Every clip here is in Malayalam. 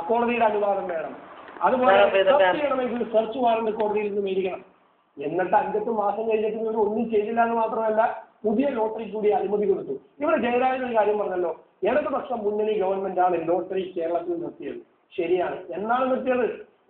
കോടതിയുടെ അനുവാദം വേണം. അതുപോലെ ചെയ്യണമെങ്കിൽ സെർച്ച് വാറണ്ട് കോടതിയിൽ നിന്ന് മേടിക്കണം. എന്നിട്ട് 5-8 മാസം കഴിഞ്ഞിട്ട് ഇവർ ഒന്നും ചെയ്തില്ല എന്ന് മാത്രമല്ല പുതിയ ലോട്ടറി കൂടി അനുമതി കൊടുത്തു. ഇവിടെ ജയരാജൻ ഒരു കാര്യം പറഞ്ഞല്ലോ, ഇടതുപക്ഷം മുന്നണി ഗവൺമെന്റാണ് ലോട്ടറി കേരളത്തിൽ നിർത്തിയത്. ശരിയാണ്. എന്നാണ് നിർത്തിയത്?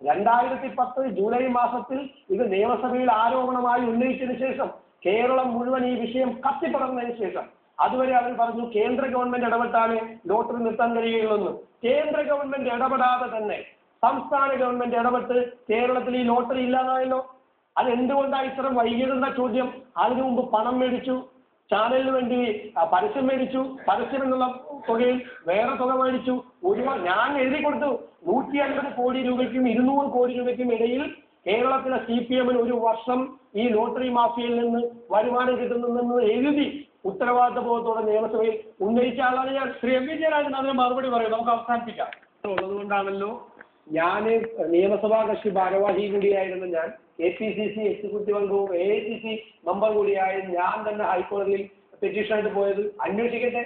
2010 ജൂലൈ മാസത്തിൽ ഇത് നിയമസഭയിൽ ആരോപണമായി ഉന്നയിച്ചതിന് ശേഷം കേരളം മുഴുവൻ ഈ വിഷയം കത്തിപ്പടർന്നതിന് ശേഷം അതുവരെ അവർ പറഞ്ഞു കേന്ദ്ര ഗവൺമെന്റ് ഇടപെട്ടാലേ ലോട്ടറി നിർത്താൻ കഴിയുള്ളൂ. കേന്ദ്ര ഗവൺമെന്റ് ഇടപെടാതെ തന്നെ സംസ്ഥാന ഗവൺമെന്റ് ഇടപെട്ട് കേരളത്തിൽ ഈ ലോട്ടറി ഇല്ലാതായല്ലോ. അത് എന്തുകൊണ്ടാണ് ഇത്തരം വൈകിയെന്ന ചോദ്യം. അതിനു മുമ്പ് പണം മേടിച്ചു, ചാനലിന് വേണ്ടി പരസ്യം മേടിച്ചു, പരസ്യം എന്നുള്ള തുകയിൽ വേറെ തുക മേടിച്ചു. ഞാൻ എഴുതി കൊടുത്തു 150 കോടി രൂപയ്ക്കും 200 കോടി രൂപയ്ക്കും ഇടയിൽ കേരളത്തിലെ CPM-ന് ഒരു വർഷം ഈ ലോട്ടറി മാഫിയയിൽ നിന്ന് വരുമാനം കിട്ടുന്നെന്ന് എഴുതി ഉത്തരവാദിത്തബോധത്തോടെ നിയമസഭയിൽ ഉന്നയിച്ച ആളാണ് ഞാൻ. ശ്രീ എം വി ജയരാജൻ അതിന് മറുപടി പറയും. നമുക്ക് അവസാനിപ്പിക്കാം. ഉള്ളതുകൊണ്ടാണല്ലോ ഞാൻ നിയമസഭാ കക്ഷി ഭാരവാഹി കൂടിയായിരുന്ന ഞാൻ APCC എക്സിക്യൂട്ടീവ് അംഗവും AICC മെമ്പർ കൂടിയായ ഞാൻ തന്നെ ഹൈക്കോടതിയിൽ പെറ്റീഷനായിട്ട് പോയത്. അന്വേഷിക്കട്ടെ.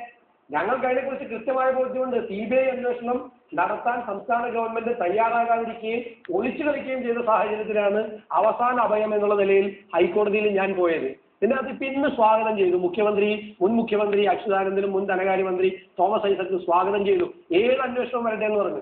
ഞങ്ങൾക്ക് അതിനെക്കുറിച്ച് കൃത്യമായ ബോധ്യമുണ്ട്. CBI അന്വേഷണം നടത്താൻ സംസ്ഥാന ഗവൺമെന്റ് തയ്യാറാകാതിരിക്കുകയും ഒളിച്ചു കളിക്കുകയും ചെയ്ത സാഹചര്യത്തിലാണ് അവസാന അഭയം എന്നുള്ള നിലയിൽ ഹൈക്കോടതിയിൽ ഞാൻ പോയത്. ഇതിനകത്ത് ഇന്ന് സ്വാഗതം ചെയ്തു. മുൻ മുഖ്യമന്ത്രി അച്യുതാനന്ദനും മുൻ ധനകാര്യമന്ത്രി തോമസ് ഐസക്കും സ്വാഗതം ചെയ്തു. ഏത് അന്വേഷണം വരട്ടെ എന്ന് പറഞ്ഞു.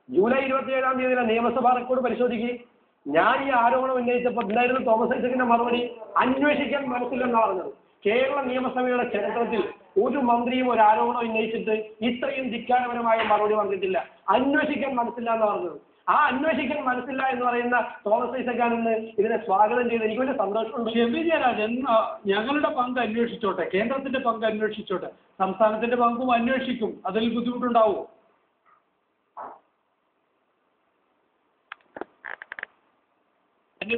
ജൂലൈ 27-ാം തീയതി നിയമസഭാ റെക്കോർഡ് പരിശോധിക്കുകയും ഞാൻ ഈ ആരോപണം ഉന്നയിച്ചപ്പോൾ എന്തായിരുന്നു തോമസ് ഐസക്കിന്റെ മറുപടി? അന്വേഷിക്കാൻ മനസ്സില്ലെന്നാണ് പറഞ്ഞത്. കേരള നിയമസഭയുടെ ചരിത്രത്തിൽ ഒരു മന്ത്രിയും ഒരു ആരോപണം ഉന്നയിച്ചിട്ട് ഇത്രയും ധിക്കാരപരമായ മറുപടി പറഞ്ഞിട്ടില്ല. അന്വേഷിക്കാൻ മനസ്സില്ല എന്ന് പറഞ്ഞത്. ആ അന്വേഷിക്കാൻ മനസ്സില്ല എന്ന് പറയുന്ന തോമസ് ഐസക്കാണെന്ന് ഇതിനെ സ്വാഗതം ചെയ്ത് എനിക്ക് വലിയ സന്തോഷമുണ്ട്. എം വി ജയരാജൻ, ഞങ്ങളുടെ പങ്ക് അന്വേഷിച്ചോട്ടെ, കേന്ദ്രത്തിന്റെ പങ്ക് അന്വേഷിച്ചോട്ടെ, സംസ്ഥാനത്തിന്റെ പങ്കും അന്വേഷിക്കും. അതിൽ ബുദ്ധിമുട്ടുണ്ടാവുമോ?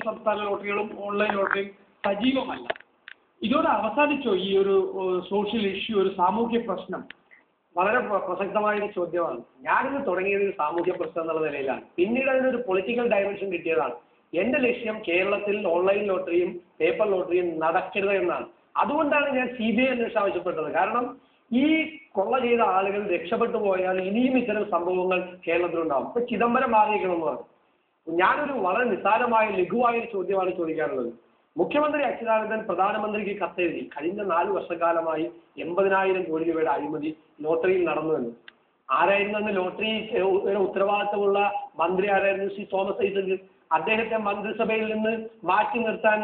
സംസ്ഥാന ലോട്ടറികളും ഓൺലൈൻ ലോട്ടറിയും സജീവമല്ല. ഇതോടെ അവസാനിച്ചോ ഈ ഒരു സോഷ്യൽ ഇഷ്യൂ, ഒരു സാമൂഹ്യ പ്രശ്നം? വളരെ പ്രസക്തമായൊരു ചോദ്യമാണ്. ഞാനിത് തുടങ്ങിയത് ഒരു സാമൂഹ്യ പ്രശ്നം എന്നുള്ള നിലയിലാണ്. പിന്നീട് അതിനൊരു പൊളിറ്റിക്കൽ ഡയമെൻഷൻ കിട്ടിയതാണ്. എന്റെ ലക്ഷ്യം കേരളത്തിൽ ഓൺലൈൻ ലോട്ടറിയും പേപ്പർ ലോട്ടറിയും നടക്കരുത് എന്നാണ്. അതുകൊണ്ടാണ് ഞാൻ CBI അന്വേഷണം ആവശ്യപ്പെട്ടത്. കാരണം ഈ കൊള്ള ചെയ്ത ആളുകൾ രക്ഷപ്പെട്ടു പോയാൽ ഇനിയും ഇത്തരം സംഭവങ്ങൾ കേരളത്തിലുണ്ടാവും. ഇപ്പൊ ചിദംബരം മാറിയിരിക്കണമെന്ന് പറഞ്ഞു. ഞാനൊരു വളരെ നിസ്സാരമായ ലഘുവായ ഒരു ചോദ്യമാണ് ചോദിക്കാറുള്ളത്. മുഖ്യമന്ത്രി അച്യുതാനന്ദൻ പ്രധാനമന്ത്രിക്ക് കത്തെഴുതി കഴിഞ്ഞ 4 വർഷക്കാലമായി 80,000 കോടി രൂപയുടെ അഴിമതി ലോട്ടറിയിൽ നടന്നുവെന്ന്. ആരായിരുന്നു അന്ന് ലോട്ടറി ഉത്തരവാദിത്തമുള്ള മന്ത്രി? ആരായിരുന്നു? ശ്രീ തോമസ് ഐസക്. അദ്ദേഹത്തെ മന്ത്രിസഭയിൽ നിന്ന് മാറ്റി നിർത്താൻ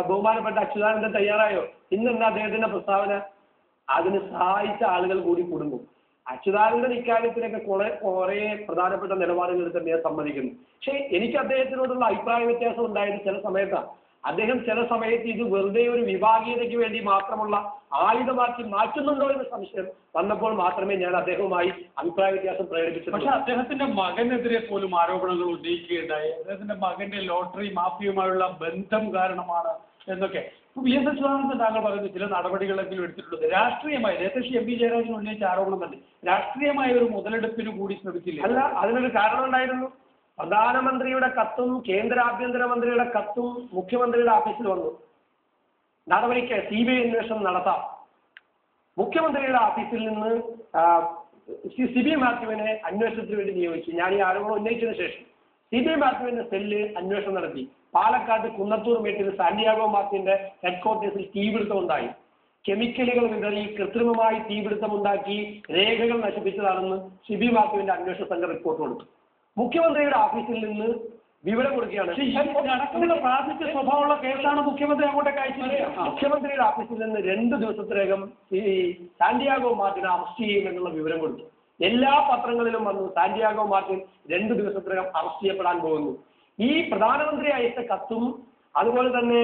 ബഹുമാനപ്പെട്ട അച്യുതാനന്ദൻ തയ്യാറായോ? ഇന്നെന്താ അദ്ദേഹത്തിന്റെ പ്രസ്താവന? അതിന് സഹായിച്ച ആളുകൾ കൂടി കുടുങ്ങും. അച്യുതാനന്ദൻ ഇക്കാര്യത്തിലൊക്കെ കുറെ പ്രധാനപ്പെട്ട നിലപാടുകൾ എടുത്ത് ഞാൻ സമ്മതിക്കുന്നു. പക്ഷേ എനിക്ക് അദ്ദേഹത്തിനോടുള്ള അഭിപ്രായ വ്യത്യാസം ഉണ്ടായത് ചില സമയത്താണ്. അദ്ദേഹം ചില സമയത്ത് ഇത് വെറുതെ ഒരു വിഭാഗീയതയ്ക്ക് വേണ്ടി മാത്രമുള്ള ആയുധമാക്കി മാറ്റുന്നുണ്ടോ എന്ന സംശയം വന്നപ്പോൾ മാത്രമേ ഞാൻ അദ്ദേഹവുമായി അഭിപ്രായ വ്യത്യാസം പ്രകടിപ്പിച്ചു. പക്ഷെ അദ്ദേഹത്തിന്റെ മകനെതിരെ പോലും ആരോപണങ്ങൾ ഉന്നയിക്കുകയുണ്ടായി. അദ്ദേഹത്തിന്റെ മകന്റെ ലോട്ടറി മാഫിയുമായുള്ള ബന്ധം കാരണമാണ് എന്നൊക്കെ. VS അച്യുതാനന്ദൻ താങ്കൾ പറയുന്നത് ചില നടപടികളെങ്കിലും എടുത്തിട്ടുള്ളത് രാഷ്ട്രീയമായി, നേരത്തെ എം വി ജയരാജൻ ഉന്നയിച്ച ആരോപണം തന്നെ രാഷ്ട്രീയമായ ഒരു മുതലെടുപ്പിന് കൂടി ശ്രമിച്ചില്ല. അല്ല, അതിനൊരു കാരണം ഉണ്ടായിരുന്നു. പ്രധാനമന്ത്രിയുടെ കത്തും കേന്ദ്ര ആഭ്യന്തരമന്ത്രിയുടെ കത്തും മുഖ്യമന്ത്രിയുടെ ഓഫീസിൽ വന്നു. നടപടിക്ക് CBI അന്വേഷണം നടത്താം. മുഖ്യമന്ത്രിയുടെ ഓഫീസിൽ നിന്ന് CB മാത്യുവിനെ അന്വേഷണത്തിന് വേണ്ടി നിയോഗിച്ചു. ഞാൻ ഈ ആരോപണം ഉന്നയിച്ചതിന് ശേഷം CB മാത്യുവിന്റെ സെല്ല് അന്വേഷണം നടത്തി. പാലക്കാട് കുന്നത്തൂർ മേട്ടിൽ സാന്റിയാഗോ മാർട്ടിന്റെ ഹെഡ്ക്വാർട്ടേഴ്സിൽ തീപിടുത്തം ഉണ്ടായി. കെമിക്കലുകൾ വിതറി കൃത്രിമമായി തീപിടുത്തമുണ്ടാക്കി രേഖകൾ നശിപ്പിച്ചതാണെന്ന് CB മാത്യുവിന്റെ അന്വേഷണ സംഘം റിപ്പോർട്ട് കൊടുത്തു. മുഖ്യമന്ത്രിയുടെ ഓഫീസിൽ നിന്ന് വിവരം കൊടുക്കുകയാണ്. പ്രാഥമിക സ്വഭാവമുള്ള കേസാണ് മുഖ്യമന്ത്രി അങ്ങോട്ടേക്ക് അയച്ചത്. മുഖ്യമന്ത്രിയുടെ ഓഫീസിൽ നിന്ന് 2 ദിവസത്തിനകം ഈ സാന്റിയാഗോ മാർട്ടിനെ അറസ്റ്റ് ചെയ്യുമെന്നുള്ള വിവരം കൊടുത്തു. എല്ലാ പത്രങ്ങളിലും വന്നു സാന്റിയാഗോ മാർട്ടിൻ 2 ദിവസത്തിനകം അറസ്റ്റ് ചെയ്യപ്പെടാൻ പോകുന്നു. ഈ പ്രധാനമന്ത്രി അയച്ച കത്തും അതുപോലെ തന്നെ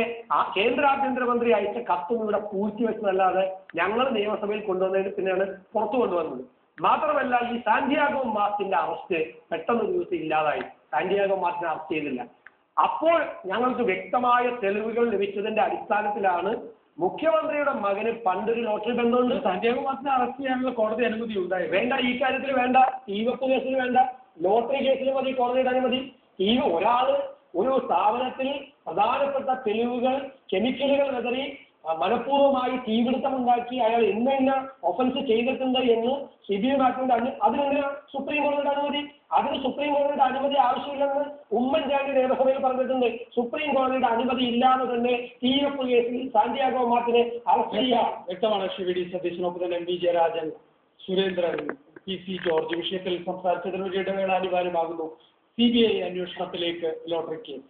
കേന്ദ്ര ആഭ്യന്തരമന്ത്രി അയച്ച കത്തും ഇവിടെ പൂഴ്ത്തിവെച്ചതല്ലാതെ ഞങ്ങൾ നിയമസഭയിൽ കൊണ്ടുവന്നതിന് പിന്നെയാണ് പുറത്തു കൊണ്ടുവന്നത്. മാത്രമല്ല ഈ സാന്റിയാഗോ മാർട്ടിന്റെ അറസ്റ്റ് പെട്ടെന്ന് ദിവസം ഇല്ലാതായി. സാന്റിയാഗോ മാർട്ടിനെ അറസ്റ്റ് ചെയ്തില്ല. അപ്പോൾ ഞങ്ങൾക്ക് വ്യക്തമായ തെളിവുകൾ ലഭിച്ചതിന്റെ അടിസ്ഥാനത്തിലാണ് മുഖ്യമന്ത്രിയുടെ മകന് പണ്ടൊരു ലോട്ടറി ബന്ധമുണ്ട്. സാന്റിയാഗോ മാർട്ടിനെ അറസ്റ്റ് ചെയ്യാനുള്ള കോടതി അനുമതി ഉണ്ടായി. വേണ്ട, ഈ കാര്യത്തിൽ വേണ്ട. തീവപ്പ് കേസിൽ വേണ്ട, ലോട്ടറി കേസിൽ മതി കോടതിയുടെ അനുമതി. ഒരു സ്ഥാപനത്തിൽ പ്രധാനപ്പെട്ട തെളിവുകൾ കെമിക്കലുകൾ വിതറി മനഃപൂർവ്വമായി തീപിടുത്തമുണ്ടാക്കി അയാൾ ഇന്ന ഒഫൻസ് ചെയ്തിട്ടുണ്ട് എന്ന് CBI മാറ്റുന്നുണ്ട്. അതിനെന്തിനാ സുപ്രീം കോടതിയുടെ അനുമതി? ആ അതിന് സുപ്രീം കോടതിയുടെ അനുമതി ആവശ്യമില്ലെന്ന് ഉമ്മൻചാണ്ടി നിയമസഭയിൽ പറഞ്ഞിട്ടുണ്ട്. സുപ്രീം കോടതിയുടെ അനുമതി ഇല്ലാതെ തന്നെ TF കേസിൽ സാന്റിയാഗോ മാർട്ടിനെ അറസ്റ്റ് ചെയ്യാം. വ്യക്തമാണ്. ശ്രീ ഡി സതീശനൊപ്പം തന്നെ MV Jayarajan, Surendran, PC George വിഷയത്തിൽ സംസാരിച്ചതിനൊരു ഇടവേള അനിവാര്യമാകുന്നു. CBI അന്വേഷണത്തിലേക്ക് ലോട്ടറി കേസ്.